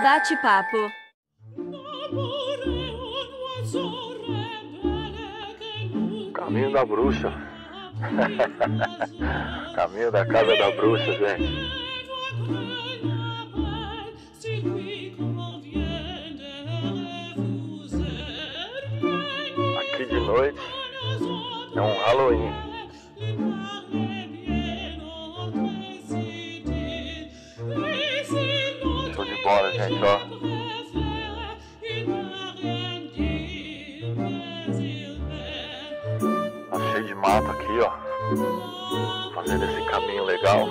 Bate-papo. Caminho da bruxa. Caminho da casa da bruxa, gente. Aqui de noite é um Halloween. Show de bola, gente, ó. Tá cheio de mato aqui, ó. Fazendo esse caminho legal.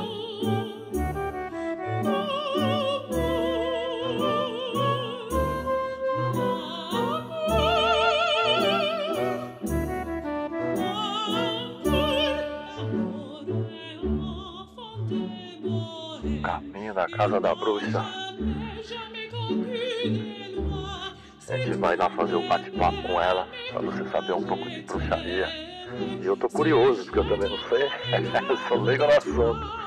Caminho da casa da bruxa. A gente vai lá fazer o bate-papo com ela, pra você saber um pouco de bruxaria. E eu tô curioso, porque eu também não sei. Eu sou leigo no assunto.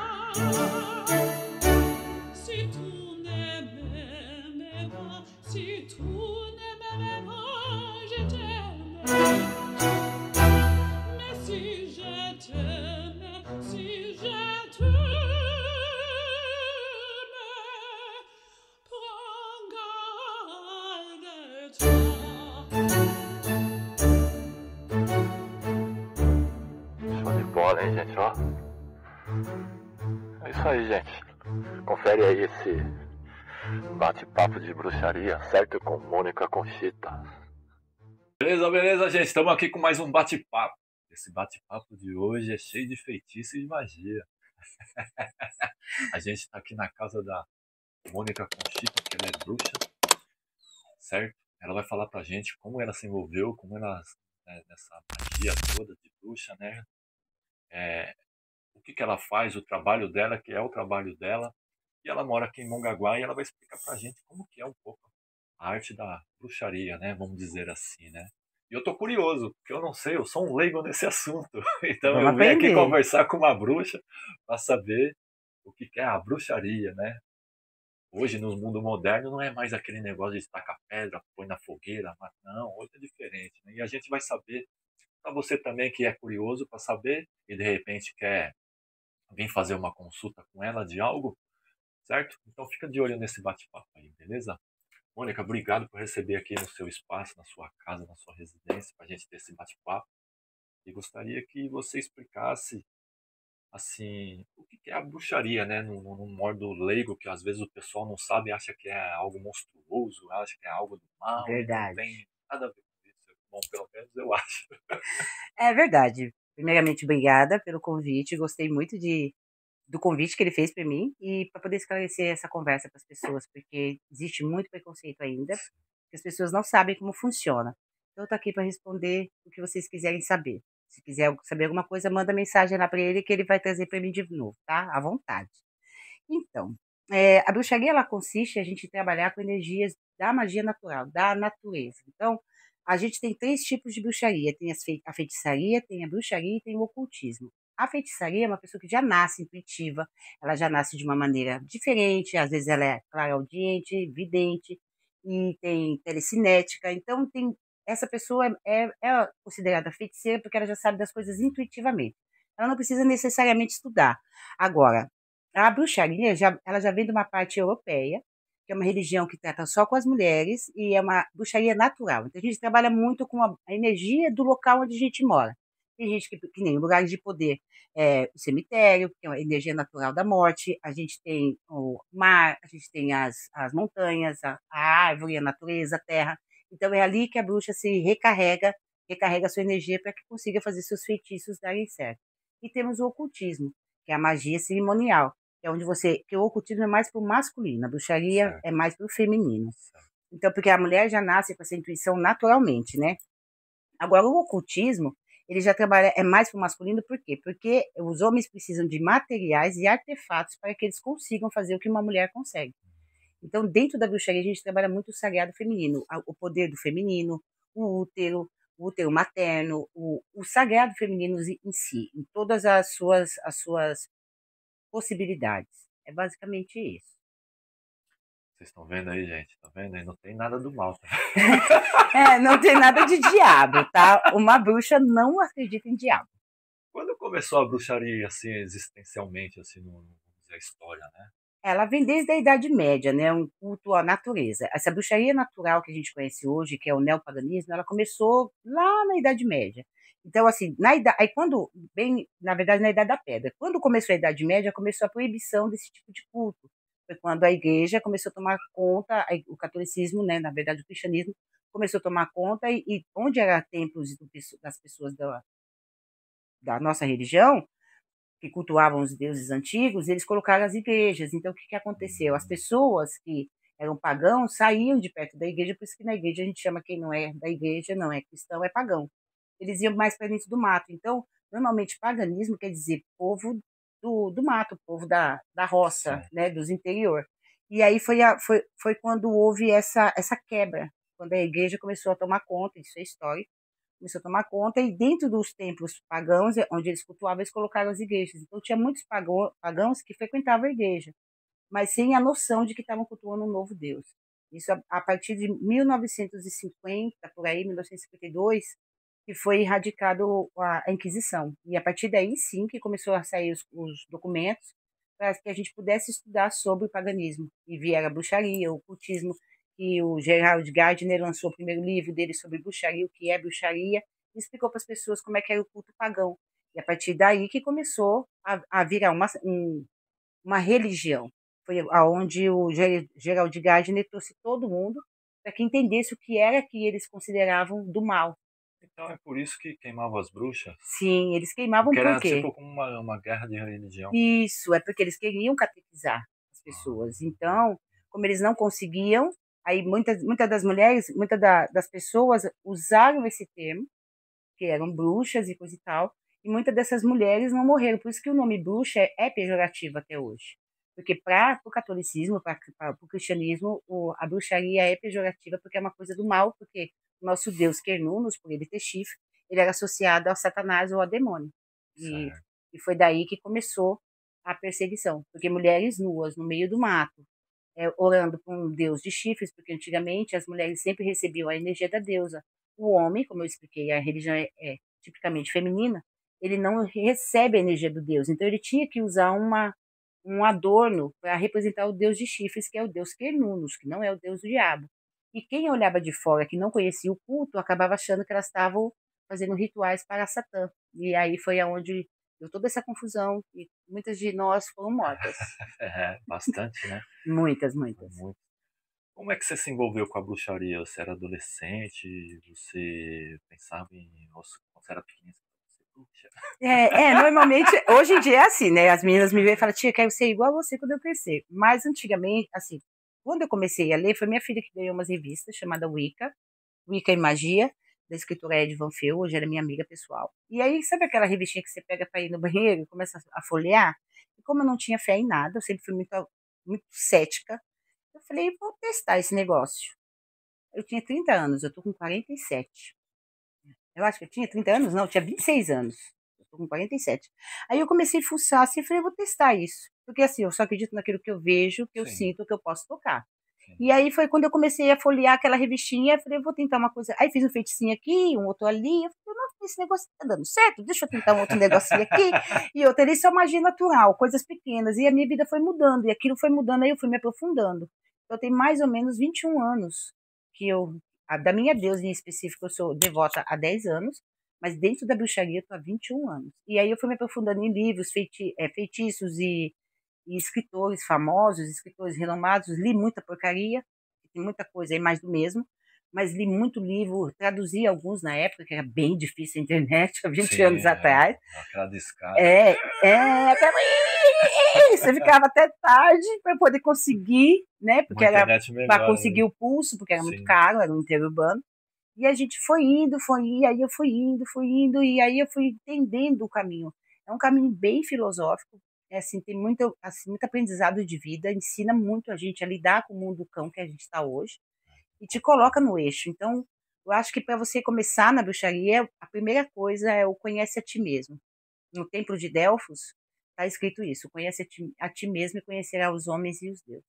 Show de bola, hein, gente, ó. É isso aí, gente. Confere aí esse bate-papo de bruxaria, certo? Com Mônica Conchita. Beleza, gente. Estamos aqui com mais um bate-papo. Esse bate-papo de hoje é cheio de feitiço e de magia. A gente está aqui na casa da Mônica Conchita, que ela é bruxa, certo? Ela vai falar pra gente como ela se envolveu, como ela, nessa magia toda de bruxa, né? O que ela faz, o trabalho dela, que é o trabalho dela. E ela mora aqui em Mongaguá e ela vai explicar pra gente como que é um pouco a arte da bruxaria, né? Vamos dizer assim, né? E eu tô curioso, porque eu não sei, eu sou um leigo nesse assunto. Então Vamos eu vim aqui aprender. conversar com uma bruxa para saber o que é a bruxaria, né? Hoje, no mundo moderno, não é mais aquele negócio de tacar pedra, põe na fogueira, mas não, hoje é diferente, né? E a gente vai saber, para você também que é curioso para saber e de repente quer vir fazer uma consulta com ela de algo, certo? Então fica de olho nesse bate-papo aí, beleza? Mônica, obrigado por receber aqui no seu espaço, na sua casa, na sua residência, para a gente ter esse bate-papo. E gostaria que você explicasse, assim, o que é a bruxaria, né? Num modo leigo, que às vezes o pessoal não sabe, acha que é algo monstruoso, acha que é algo do mal, e não Verdade. tem nada a ver com isso. Bom, pelo menos eu acho. É verdade. Primeiramente, obrigada pelo convite. Gostei muito do convite que ele fez para mim e para poder esclarecer essa conversa para as pessoas, porque existe muito preconceito ainda, que as pessoas não sabem como funciona. Então, eu tô aqui para responder o que vocês quiserem saber. Se quiser saber alguma coisa, manda mensagem lá para ele que ele vai trazer para mim de novo, tá? À vontade. Então, a bruxaria ela consiste em a gente trabalhar com energias da magia natural, da natureza. Então, a gente tem 3 tipos de bruxaria, tem a feitiçaria, tem a bruxaria e tem o ocultismo. A feitiçaria é uma pessoa que já nasce intuitiva, ela já nasce de uma maneira diferente, às vezes ela é clareaudiente, vidente, e tem telecinética, então essa pessoa é considerada feiticeira porque ela já sabe das coisas intuitivamente. Ela não precisa necessariamente estudar. Agora, a bruxaria ela já vem de uma parte europeia, que é uma religião que trata só com as mulheres e é uma bruxaria natural. Então a gente trabalha muito com a energia do local onde a gente mora. Tem gente que nem lugares de poder, o cemitério, que é uma energia natural da morte, a gente tem o mar, a gente tem as montanhas, a árvore, a natureza, a terra. Então é ali que a bruxa se recarrega a sua energia para que consiga fazer seus feitiços darem certo. E temos o ocultismo, que é a magia cerimonial, que é onde que o ocultismo é mais para o masculino, a bruxaria Certo, é mais para o feminino. certo. Então, porque a mulher já nasce com essa intuição naturalmente, né? Agora, o ocultismo, ele já trabalha, é mais para o masculino, por quê? Porque os homens precisam de materiais e artefatos para que eles consigam fazer o que uma mulher consegue. Então, dentro da bruxaria, a gente trabalha muito o sagrado feminino, o poder do feminino, o útero materno, o sagrado feminino em si, em todas as suas possibilidades. É basicamente isso. Vocês estão vendo aí, gente? Tá vendo aí? Não tem nada do mal. Tá? Não tem nada de diabo, tá? Uma bruxa não acredita em diabo. Quando começou a bruxaria, assim, existencialmente, assim, no, vamos dizer, a história, né? Ela vem desde a Idade Média, né? Um culto à natureza. Essa bruxaria natural que a gente conhece hoje, que é o neopaganismo, ela começou lá na Idade Média. Então, assim, aí quando, bem, na verdade, na Idade da Pedra, quando começou a Idade Média, começou a proibição desse tipo de culto. Foi quando a igreja começou a tomar conta, o catolicismo, né? Na verdade, o cristianismo começou a tomar conta e onde eram templos das pessoas da nossa religião, que cultuavam os deuses antigos, eles colocaram as igrejas. Então, o que, que aconteceu? As pessoas que eram pagãos saíam de perto da igreja, por isso que na igreja a gente chama quem não é da igreja, não é cristão, é pagão. Eles iam mais para dentro do mato. Então, normalmente, paganismo quer dizer povo do mato, povo da roça, Sim. né, dos interior. E aí foi quando houve essa quebra, quando a igreja começou a tomar conta, isso é histórico, começou a tomar conta, e dentro dos templos pagãos, onde eles cultuavam, eles colocaram as igrejas. Então, tinha muitos pagãos que frequentavam a igreja, mas sem a noção de que estavam cultuando um novo Deus. Isso a partir de 1950, por aí, 1952, que foi erradicado a Inquisição. E a partir daí, sim, que começou a sair os documentos para que a gente pudesse estudar sobre o paganismo. E vieram a bruxaria, o ocultismo, que o Gerald Gardner lançou o primeiro livro dele sobre bruxaria, o que é bruxaria, e explicou para as pessoas como é que era o culto pagão. E a partir daí que começou a virar uma religião. Foi aonde o Gerald Gardner trouxe todo mundo para que entendesse o que era que eles consideravam do mal. Então é por isso que queimavam as bruxas? Sim, eles queimavam Porque por era quê? tipo como uma guerra de religião. Isso, é porque eles queriam catequizar as pessoas. Então, como eles não conseguiam, aí muitas das mulheres, das pessoas usaram esse termo, que eram bruxas e coisa e tal, e muitas dessas mulheres não morreram. Por isso que o nome bruxa é pejorativo até hoje. Porque para o catolicismo, para o cristianismo, a bruxaria é pejorativa porque é uma coisa do mal, porque o nosso Deus Quernunnos, por ele ter chifre, ele era associado ao Satanás ou ao demônio. E, Certo. e foi daí que começou a perseguição, porque mulheres nuas no meio do mato, orando para um deus de chifres, porque antigamente as mulheres sempre recebiam a energia da deusa. O homem, como eu expliquei, a religião é tipicamente feminina, ele não recebe a energia do deus, então ele tinha que usar um adorno para representar o deus de chifres, que é o deus Quernunnos, que não é o deus do diabo. E quem olhava de fora, que não conhecia o culto, acabava achando que elas estavam fazendo rituais para Satã. E aí foi aonde deu toda essa confusão e muitas de nós foram mortas. É, bastante, né? Muitas, muitas. Muito. Como é que você se envolveu com a bruxaria? Você era adolescente? Você pensava em. Nossa, quando você era pequenininha, você ser bruxa? Normalmente, hoje em dia é assim, né? As meninas me veem e falam, tia, quero ser igual a você quando eu crescer. Mas antigamente, assim, quando eu comecei a ler, foi minha filha que ganhou umas revistas chamada Wicca e Magia, da escritora Ed Van Feel, hoje ela é minha amiga pessoal. E aí, sabe aquela revistinha que você pega para ir no banheiro e começa a folhear? E como eu não tinha fé em nada, eu sempre fui muito cética, eu falei, vou testar esse negócio. Eu tinha 30 anos, eu tô com 47. Eu acho que eu tinha 30 anos, não, eu tinha 26 anos. Eu tô com 47. Aí eu comecei a fuçar assim, falei, eu vou testar isso. Porque assim, eu só acredito naquilo que eu vejo, que eu Sim, sinto, que eu posso tocar. sim. E aí foi quando eu comecei a folhear aquela revistinha, eu falei, eu vou tentar uma coisa. Aí fiz um feiticinho aqui, um outro ali. Eu falei, nossa, esse negócio tá dando certo, deixa eu tentar um outro negocinho aqui. E outro ali, só magia natural, coisas pequenas. E a minha vida foi mudando, e aquilo foi mudando, aí eu fui me aprofundando. Eu tenho mais ou menos 21 anos que da minha deusa em específico, eu sou devota há 10 anos, mas dentro da bruxaria eu tô há 21 anos. E aí eu fui me aprofundando em livros, feitiços e escritores famosos, escritores renomados, li muita porcaria, tem muita coisa aí mais do mesmo, mas li muito livro, traduzi alguns na época, que era bem difícil a internet, há 20 Sim, anos atrás. aquela discada. Até você ficava até tarde para poder conseguir, né? Porque Uma era internet para melhor, conseguir né? o pulso, porque era muito Sim. caro, era um interurbano. E a gente e aí eu fui indo, e aí eu fui entendendo o caminho. É um caminho bem filosófico, assim, tem muito aprendizado de vida, ensina muito a gente a lidar com o mundo cão que a gente está hoje, e te coloca no eixo. Então, eu acho que para você começar na bruxaria, a primeira coisa é o conhece a ti mesmo. No Templo de Delfos, está escrito isso: conhece a ti mesmo e conhecerá os homens e os deuses.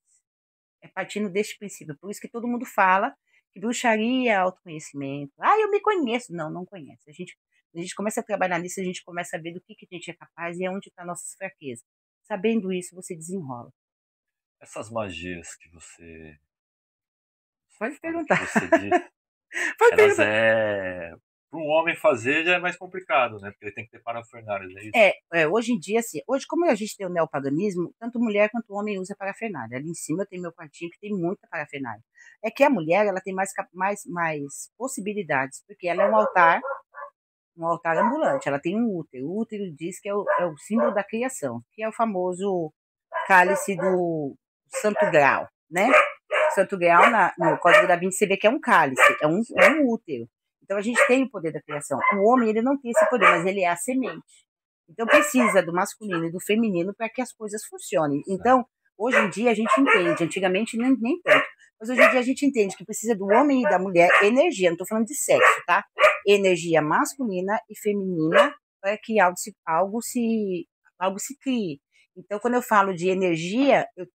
É partindo deste princípio. Por isso que todo mundo fala que bruxaria é autoconhecimento. Ah, eu me conheço. Não, não conhece. A gente começa a trabalhar nisso, a gente começa a ver do que a gente é capaz e aonde está nossas fraquezas. Sabendo isso, você desenrola. Essas magias que você Pode fala, que perguntar. você diz, Pode elas perguntar. para um homem fazer já é mais complicado, né? Porque ele tem que ter parafernália, é isso? Hoje em dia, assim, hoje como a gente tem o neopaganismo, tanto mulher quanto homem usa parafernália. Ali em cima eu tenho meu quartinho que tem muita parafernália. É que a mulher, ela tem mais possibilidades, porque ela é um altar ambulante, ela tem um útero. O útero diz que é o símbolo da criação, que é o famoso cálice do Santo Graal, né? Santo Graal, no Código da Vinci, você vê que é um cálice, é um útero. Então a gente tem o poder da criação. O homem, ele não tem esse poder, mas ele é a semente. Então precisa do masculino e do feminino para que as coisas funcionem. Então, hoje em dia a gente entende, antigamente nem tanto, mas hoje em dia a gente entende que precisa do homem e da mulher energia, não estou falando de sexo, tá? Energia masculina e feminina para que algo se crie. Então, quando eu falo de energia, eu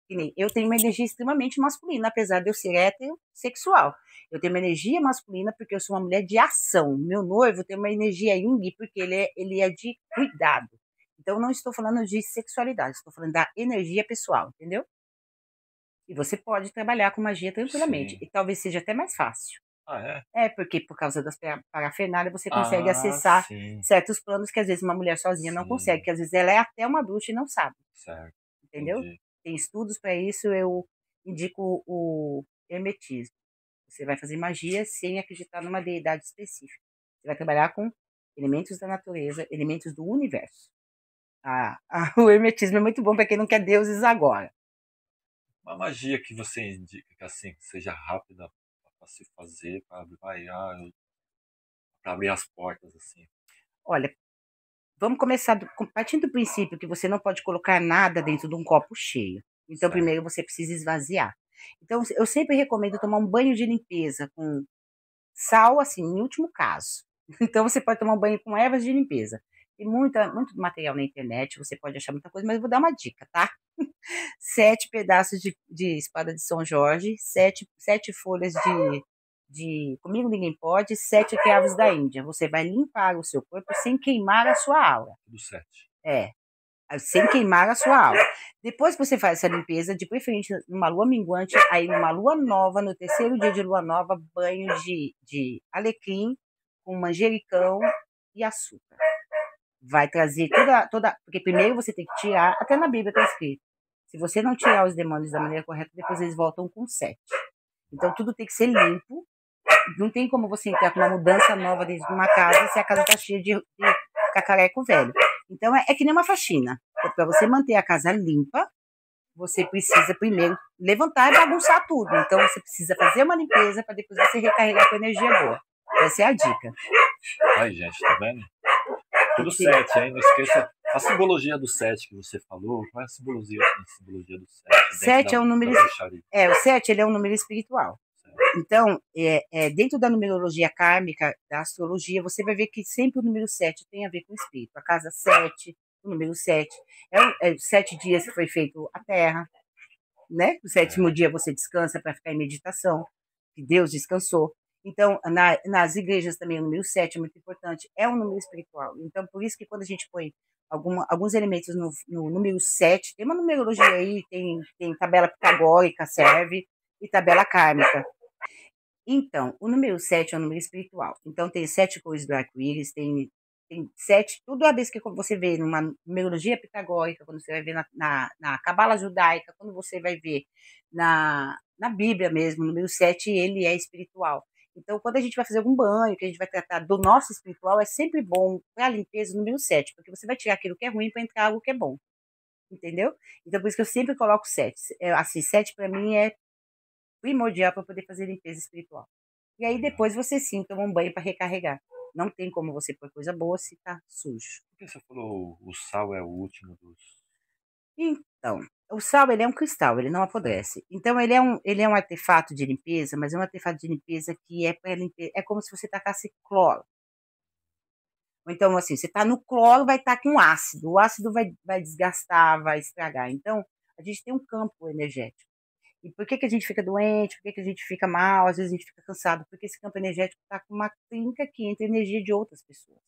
tenho uma energia extremamente masculina, apesar de eu ser heterossexual. Eu tenho uma energia masculina porque eu sou uma mulher de ação. Meu noivo tem uma energia yin porque ele é de cuidado. Então, não estou falando de sexualidade, estou falando da energia pessoal, entendeu? E você pode trabalhar com magia tranquilamente. Sim. E talvez seja até mais fácil. Ah, é? Porque por causa das parafernálias você consegue Ah, acessar sim, certos planos que às vezes uma mulher sozinha não consegue, sim. que às vezes ela é até uma bruxa e não sabe, Certo, entendeu? entendi. Tem estudos para isso, eu indico o hermetismo. Você vai fazer magia sem acreditar numa deidade específica. Você vai trabalhar com elementos da natureza, elementos do universo. O hermetismo é muito bom para quem não quer deuses agora. Uma magia que você indica que assim, que seja rápida para se fazer, para abrir as portas, assim. Olha, vamos começar partindo do princípio que você não pode colocar nada dentro de um copo cheio. Então, Certo. primeiro você precisa esvaziar. Então, eu sempre recomendo tomar um banho de limpeza com sal, assim, em último caso. Então, você pode tomar um banho com ervas de limpeza. Tem muito material na internet, você pode achar muita coisa, mas eu vou dar uma dica, tá? 7 pedaços de espada de São Jorge, sete folhas de Comigo Ninguém Pode, 7 cravos da Índia. Você vai limpar o seu corpo sem queimar a sua aura. Tudo certo. É, sem queimar a sua aura. Depois que você faz essa limpeza, de preferência numa lua minguante, aí numa lua nova, no terceiro dia de lua nova, banho de alecrim com manjericão e açúcar. Vai trazer porque primeiro você tem que tirar, até na Bíblia está escrito, se você não tirar os demônios da maneira correta, depois eles voltam com 7. Então tudo tem que ser limpo, não tem como você entrar com uma mudança nova dentro de uma casa se a casa está cheia de cacareco velho. Então é que nem uma faxina. Para você manter a casa limpa, você precisa primeiro levantar e bagunçar tudo. Então você precisa fazer uma limpeza para depois você recarregar com energia boa. Essa é a dica. Aí, gente, tá vendo? Tudo 7, hein? Não esqueça a simbologia do 7 que você falou. Qual é a simbologia do 7 7 é um número. bruxaria? O 7 ele é um número espiritual. Então, dentro da numerologia kármica, da astrologia, você vai ver que sempre o número 7 tem a ver com o espírito. A casa 7, o número 7, é 7 dias que foi feito a Terra, né? O 7º dia você descansa para ficar em meditação, que Deus descansou. Então, nas igrejas também o número 7 é muito importante, é um número espiritual. Então, por isso que quando a gente põe alguns elementos no número 7, tem uma numerologia aí, tem tabela pitagórica, serve, e tabela kármica. Então, o número 7 é um número espiritual. Então, tem 7 cores do arco-íris, tem 7, tudo a vez que você vê numa numerologia pitagórica, quando você vai ver na cabala judaica, quando você vai ver na Bíblia mesmo, o número 7, ele é espiritual. Então, quando a gente vai fazer algum banho, que a gente vai tratar do nosso espiritual, é sempre bom para a limpeza o número 7, porque você vai tirar aquilo que é ruim para entrar algo que é bom. Entendeu? Então, por isso que eu sempre coloco 7. Assim, 7 para mim é primordial para poder fazer limpeza espiritual. E aí depois você sim toma um banho para recarregar. Não tem como você pôr coisa boa se tá sujo. Por que você falou o sal é o último dos. Então, o sal ele é um cristal, ele não apodrece. Então ele é um artefato de limpeza, mas é um artefato de limpeza que é para limpeza, é como se você tacasse cloro. Ou então assim, você tá no cloro, vai estar com ácido. O ácido vai desgastar, vai estragar. Então, a gente tem um campo energético. E por que que a gente fica doente? Por que que a gente fica mal? Às vezes a gente fica cansado? Porque esse campo energético está com uma trinca aqui entre a energia de outras pessoas.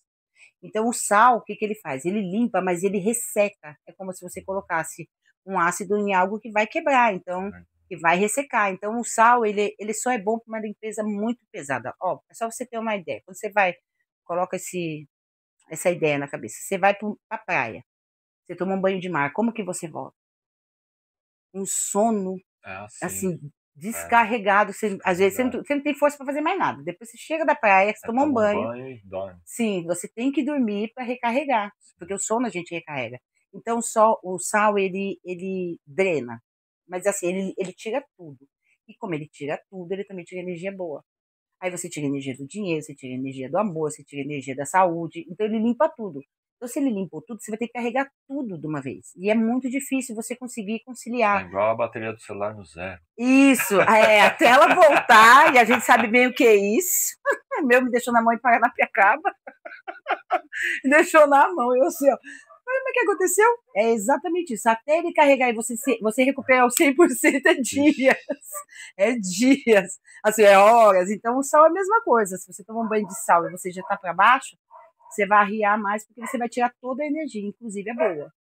Então, o sal, o que que ele faz? Ele limpa, mas ele resseca. É como se você colocasse um ácido em algo que vai quebrar, então, que vai ressecar. Então, o sal, ele só é bom para uma limpeza muito pesada. Ó, é só você ter uma ideia. Quando você vai, coloca essa ideia na cabeça. Você vai para a praia, você toma um banho de mar, como que você volta? Um sono, Sim. assim, descarregado. Às vezes você não tem força para fazer mais nada. Depois você chega da praia, você toma um banho. E dorme. Sim, você tem que dormir para recarregar, porque o sono a gente recarrega. Então, só o sal, ele drena. Mas assim, ele tira tudo. E como ele tira tudo, ele também tira energia boa. Aí você tira energia do dinheiro, você tira energia do amor, você tira energia da saúde. Então, ele limpa tudo. Então, se ele limpou tudo, você vai ter que carregar tudo de uma vez. E é muito difícil você conseguir conciliar. É igual a bateria do celular no zero. Isso, até ela voltar, e a gente sabe bem o que é isso. Meu me deixou na mão e paga na piacaba. Deixou na mão, eu assim, ó. Mas o que aconteceu? É exatamente isso. Até ele carregar e você recuperar o 100% é dias. É dias. Assim, é horas. Então, o sal é a mesma coisa. Se você toma um banho de sal e você já tá para baixo, você vai arriar mais, porque você vai tirar toda a energia, inclusive a boa.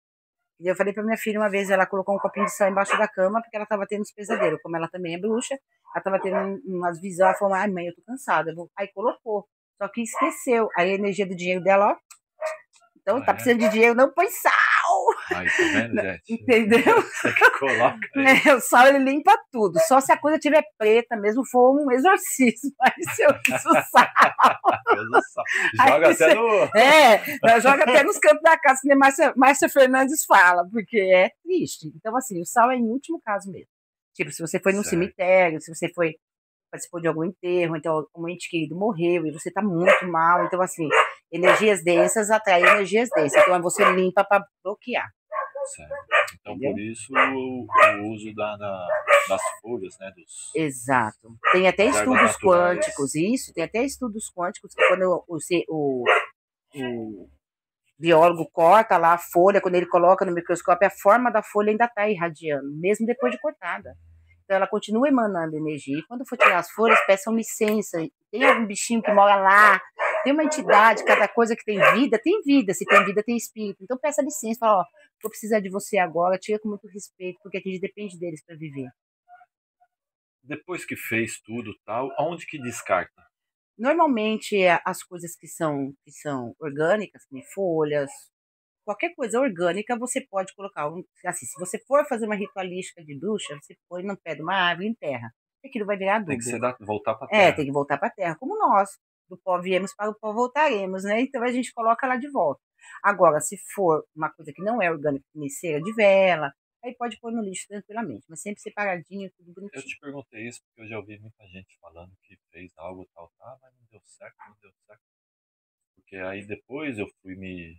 E eu falei pra minha filha uma vez, ela colocou um copinho de sal embaixo da cama, porque ela tava tendo uns pesadelos. Como ela também é bruxa, ela tava tendo umas visões, ela falou, ai mãe, eu tô cansada. Aí colocou. Só que esqueceu. Aí a energia do dinheiro dela, ó. Então, tá precisando de dinheiro, não põe sal! Aí, tá vendo, gente? Entendeu? Você que coloca aí. O sal, ele limpa tudo. Só se a coisa tiver preta mesmo, for um exorcismo. Aí você usa o sal. Joga Aí até no... joga até nos cantos da casa, que nem Márcia Fernandes fala, porque é triste. Então, assim, o sal é em último caso mesmo. Tipo, se você foi num cemitério, se você participou de algum enterro, então um ente querido morreu e você tá muito mal. Então, assim, energias densas atraem energias densas. Então, você limpa para bloquear. Certo. Então, entendeu? Por isso o uso das folhas, né? Exato. Tem até estudos quânticos, isso, tem até estudos quânticos que quando o biólogo corta lá a folha, quando ele coloca no microscópio, a forma da folha ainda está irradiando, mesmo depois de cortada. Então, ela continua emanando energia. E quando for tirar as folhas, peçam licença. Tem algum bichinho que mora lá, tem uma entidade, cada coisa que tem vida, se tem vida, tem espírito. Então, peça licença, fala, ó, vou precisar de você agora, tira com muito respeito, porque a gente depende deles para viver. Depois que fez tudo tal, aonde que descarta? Normalmente, as coisas que são orgânicas, como folhas, qualquer coisa orgânica, você pode colocar. Assim, se você for fazer uma ritualística de bruxa, você põe no pé de uma árvore em terra. Aquilo vai virar adubo. Tem que voltar para a terra. Tem que voltar para a terra, como nós. Do pó viemos, para o pó voltaremos, né? Então a gente coloca lá de volta. Agora, se for uma coisa que não é orgânica, nem cera de vela, aí pode pôr no lixo tranquilamente, mas sempre separadinho, tudo bonitinho. Eu te perguntei isso porque eu já ouvi muita gente falando que fez algo tal, mas não deu certo. Porque aí depois eu fui me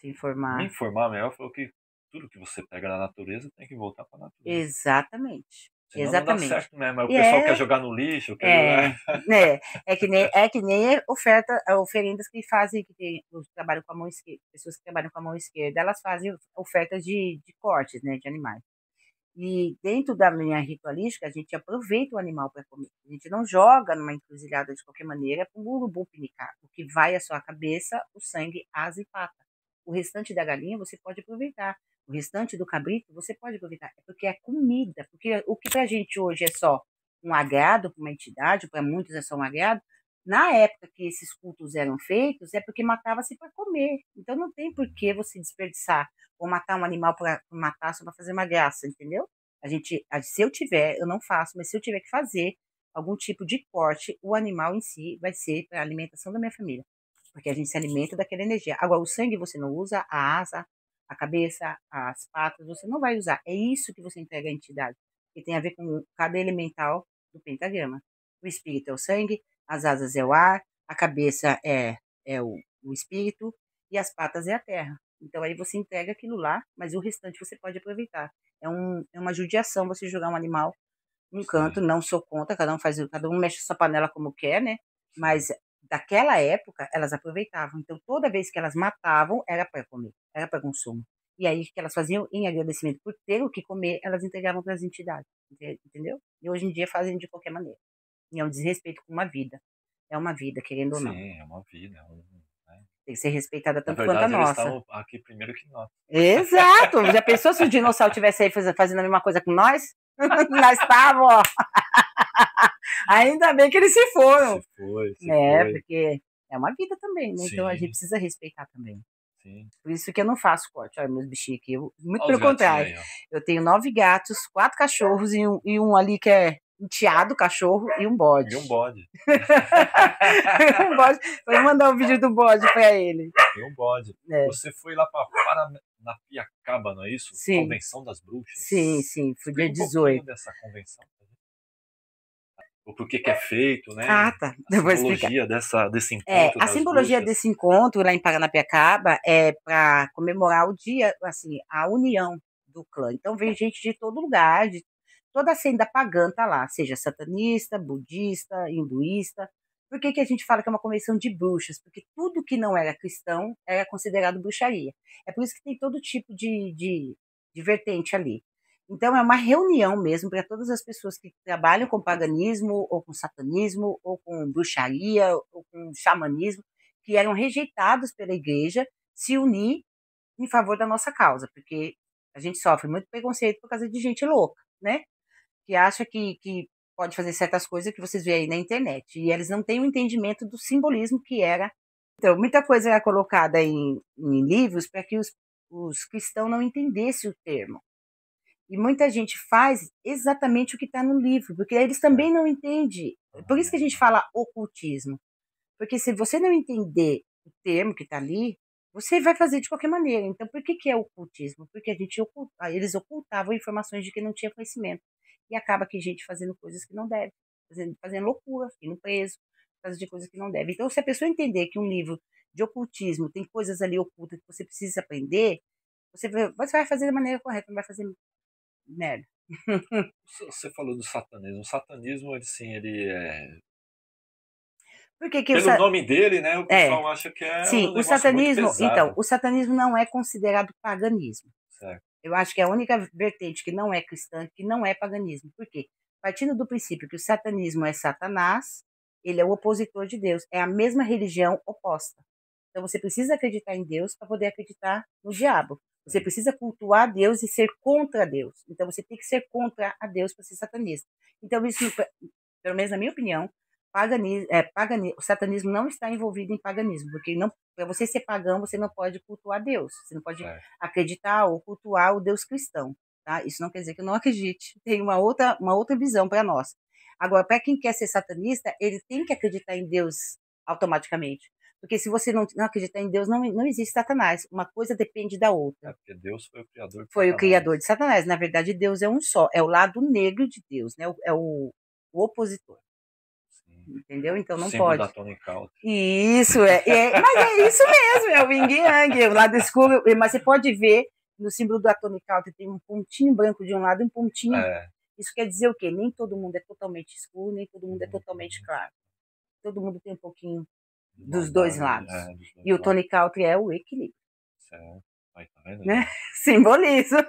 informar melhor, falou que tudo que você pega na natureza tem que voltar para a natureza. Exatamente. Senão Exatamente. Não dá certo mesmo. O pessoal quer jogar no lixo. É que nem oferendas que fazem, trabalham com a mão esquerda, pessoas que trabalham com a mão esquerda, elas fazem ofertas de cortes, né, de animais. E dentro da minha ritualística, a gente aproveita o animal para comer. A gente não joga numa encruzilhada de qualquer maneira para um urubu pinicar. O que vai à sua cabeça, o sangue, asa e pata. O restante da galinha você pode aproveitar. O restante do cabrito você pode aproveitar. É porque é comida. Porque o que para a gente hoje é só um agrado para uma entidade, para muitos é só um agrado, na época que esses cultos eram feitos, é porque matava-se para comer. Então não tem por que você desperdiçar ou matar um animal para matar só para fazer uma graça, entendeu? Se eu tiver, eu não faço, mas se eu tiver que fazer algum tipo de corte, o animal em si vai ser para a alimentação da minha família. Porque a gente se alimenta daquela energia. Agora, o sangue você não usa, a asa, a cabeça, as patas, você não vai usar. É isso que você entrega à entidade, que tem a ver com cada elemental do pentagrama. O espírito é o sangue, as asas é o ar, a cabeça é o espírito e as patas é a terra. Então, aí você entrega aquilo lá, mas o restante você pode aproveitar. É uma judiação você jogar um animal num canto, não sou contra, cada um mexe sua panela como quer, né? Mas daquela época, elas aproveitavam. Então, toda vez que elas matavam, era para comer, era para consumo. E aí, o que elas faziam? Em agradecimento por ter o que comer, elas entregavam para as entidades. Entendeu? E hoje em dia fazem de qualquer maneira. E é um desrespeito com uma vida. É uma vida, querendo ou não. Sim, é uma vida. Né? Tem que ser respeitada Na tanto quanto a verdade, eles nossa. estavam aqui primeiro que nós. Exato! Já pensou se o dinossauro estivesse aí fazendo a mesma coisa com nós? Nós estávamos, ó. Ainda bem que eles se foram. Se foi. Porque é uma vida também, né? Sim. Então a gente precisa respeitar também. Sim. Por isso que eu não faço corte. Olha, meus bichinhos aqui. Muito Olha pelo os gatinhos contrário. aí, ó. Eu tenho 9 gatos, 4 cachorros e um ali que é enteado cachorro e um bode. E um bode. Um bode. Vou mandar um vídeo do bode pra ele. E um bode. É. Você foi lá para Paranapiacaba, não é isso? Sim. Convenção das Bruxas. Sim. Fui dia Explica 18. Dessa convenção. O porquê que é feito, né? Ah, tá. A simbologia desse encontro. A simbologia desse encontro lá em Paranapiacaba é para comemorar o dia, assim, a união do clã. Então vem gente de todo lugar, de toda a senda pagã tá lá, seja satanista, budista, hinduísta. Por que a gente fala que é uma convenção de bruxas? Porque tudo que não era cristão era considerado bruxaria. É por isso que tem todo tipo de vertente ali. Então, é uma reunião mesmo para todas as pessoas que trabalham com paganismo, ou com satanismo, ou com bruxaria, ou com xamanismo, que eram rejeitados pela igreja, se unir em favor da nossa causa, porque a gente sofre muito preconceito por causa de gente louca, né? Que acha que pode fazer certas coisas que vocês veem aí na internet. E eles não têm o entendimento do simbolismo que era. Então, muita coisa era colocada em livros para que os cristãos não entendessem o termo. E muita gente faz exatamente o que está no livro, porque eles também não entendem. Por isso que a gente fala ocultismo. Porque se você não entender o termo que está ali, você vai fazer de qualquer maneira. Então, por que é ocultismo? Porque eles ocultavam informações de que não tinha conhecimento. E acaba que gente fazendo coisas que não deve, fazendo loucura, indo preso, fazendo de coisas que não deve. Então, se a pessoa entender que um livro de ocultismo tem coisas ali ocultas que você precisa aprender, você vai fazer da maneira correta, não vai fazer merda. Você falou do satanismo. O satanismo, ele é... Pelo nome dele, né, o pessoal acha que é Sim, o satanismo, então, o satanismo não é considerado paganismo. Certo. Eu acho que é a única vertente que não é cristã, que não é paganismo. Por quê? Partindo do princípio que o satanismo é Satanás, ele é o opositor de Deus, é a mesma religião oposta. Então você precisa acreditar em Deus para poder acreditar no diabo. Você precisa cultuar Deus e ser contra Deus. Então você tem que ser contra a Deus para ser satanista. Então isso, pelo menos na minha opinião, o satanismo não está envolvido em paganismo, porque para você ser pagão, você não pode cultuar Deus, você não pode acreditar ou cultuar o Deus cristão, tá? Isso não quer dizer que eu não acredite, tem uma outra visão para nós. Agora, para quem quer ser satanista, ele tem que acreditar em Deus automaticamente, porque se você não acreditar em Deus, não existe Satanás, uma coisa depende da outra. Porque Deus foi o criador de Satanás. Foi o criador de Satanás, na verdade Deus é um só, é o lado negro de Deus, né? É o opositor. Entendeu? Então não símbolo pode. Da Tony Count. Isso, mas é isso mesmo, é o Yin Yang, o lado escuro. Mas você pode ver no símbolo da Tony Count tem um pontinho branco de um lado e um pontinho. Isso quer dizer o quê? Nem todo mundo é totalmente escuro, nem todo mundo é totalmente claro. Todo mundo tem um pouquinho dos dois lados. E o Tony Count é o equilíbrio. Certo. Aí, tá vendo? Né? Simboliza.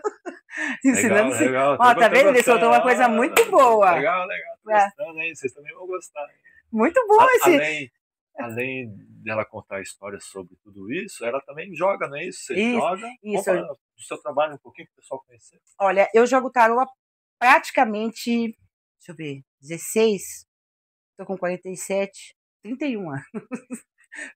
Legal. Ó, tá vendo? Ele soltou uma coisa muito boa. Legal. Tô gostando, hein? Vocês também vão gostar. Hein? Muito bom esse. Além dela contar a história sobre tudo isso, ela também joga, não é isso? Você joga. Isso. Conta do seu trabalho um pouquinho para o pessoal conhecer. Olha, eu jogo tarô há praticamente, deixa eu ver, 16, tô com 47, 31 anos.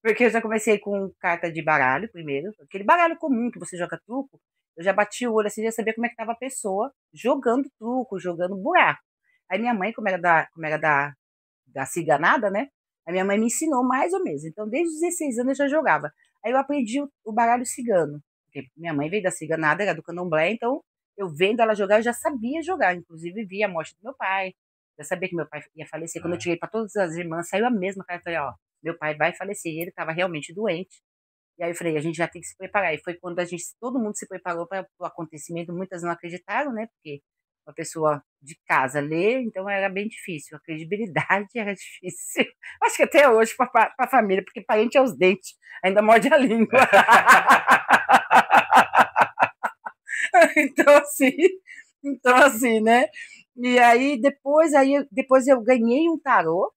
Porque eu já comecei com carta de baralho primeiro, aquele baralho comum que você joga truco, eu já bati o olho assim, já sabia como é que estava a pessoa jogando truco, jogando buraco. Aí minha mãe, como era da ciganada, né? A minha mãe me ensinou mais ou menos. Então, desde os 16 anos eu já jogava. Aí eu aprendi o baralho cigano. Porque minha mãe veio da ciganada, era do candomblé, então eu vendo ela jogar, eu já sabia jogar. Inclusive, vi a morte do meu pai. Já sabia que meu pai ia falecer. Quando eu tirei para todas as irmãs, saiu a mesma cara. Eu falei, ó, meu pai vai falecer. E ele estava realmente doente. E aí eu falei, a gente já tem que se preparar. E foi quando todo mundo se preparou para o acontecimento. Muitas não acreditaram, né? Porque uma pessoa de casa ler, então era bem difícil. A credibilidade era difícil. Acho que até hoje para a família, porque parente é os dentes, ainda morde a língua. Então, assim, então, assim, né? E aí, depois eu ganhei um tarô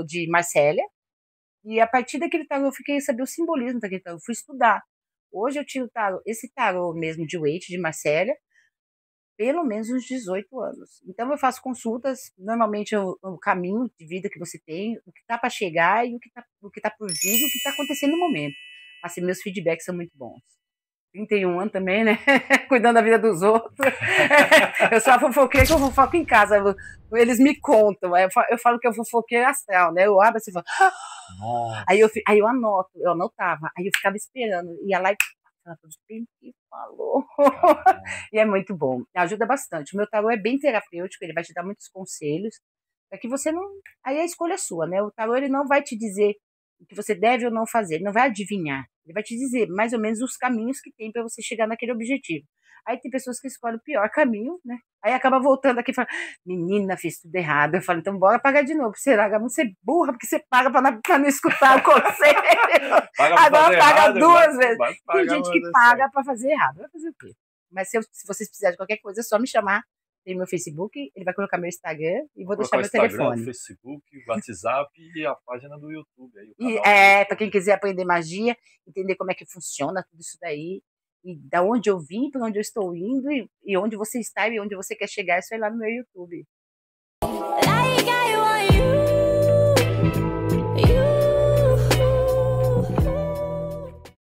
de Marcélia, e a partir daquele tarô eu fiquei saber o simbolismo daquele tarô, eu fui estudar. Hoje eu tiro esse tarô mesmo de Waite, de Marcélia, pelo menos uns 18 anos. Então eu faço consultas, normalmente o caminho de vida que você tem, o que está para chegar e o que tá por vir e o que está acontecendo no momento. Assim, meus feedbacks são muito bons. 31 anos também, né? Cuidando da vida dos outros. Eu sou a fofoqueira que eu fofoco em casa. Eles me contam. Eu falo que eu fofoqueira astral, né? Eu abro assim e falo. Aí eu anotava. Aí eu ficava esperando. Ia lá e quem que falou? E é muito bom. Ajuda bastante. O meu tarô é bem terapêutico, ele vai te dar muitos conselhos. Para que você não. Aí a escolha é sua, né? O tarô ele não vai te dizer o que você deve ou não fazer, ele não vai adivinhar. Ele vai te dizer mais ou menos os caminhos que tem para você chegar naquele objetivo. Aí tem pessoas que escolhem o pior caminho, né? Aí acaba voltando aqui e fala, menina, fiz tudo errado. Eu falo, então bora pagar de novo. Será que você é burra, porque você paga para não escutar o conselho. Agora paga duas vezes. Tem gente que paga para fazer errado. Vai fazer o quê? Mas se vocês precisarem de qualquer coisa, é só me chamar. Tem meu Facebook, ele vai colocar meu Instagram e vou deixar meu telefone. Facebook, WhatsApp e a página do YouTube. Aí, para quem quiser aprender magia, entender como é que funciona tudo isso daí, e da onde eu vim, para onde eu estou indo, e onde você está e onde você quer chegar, é só ir lá no meu YouTube.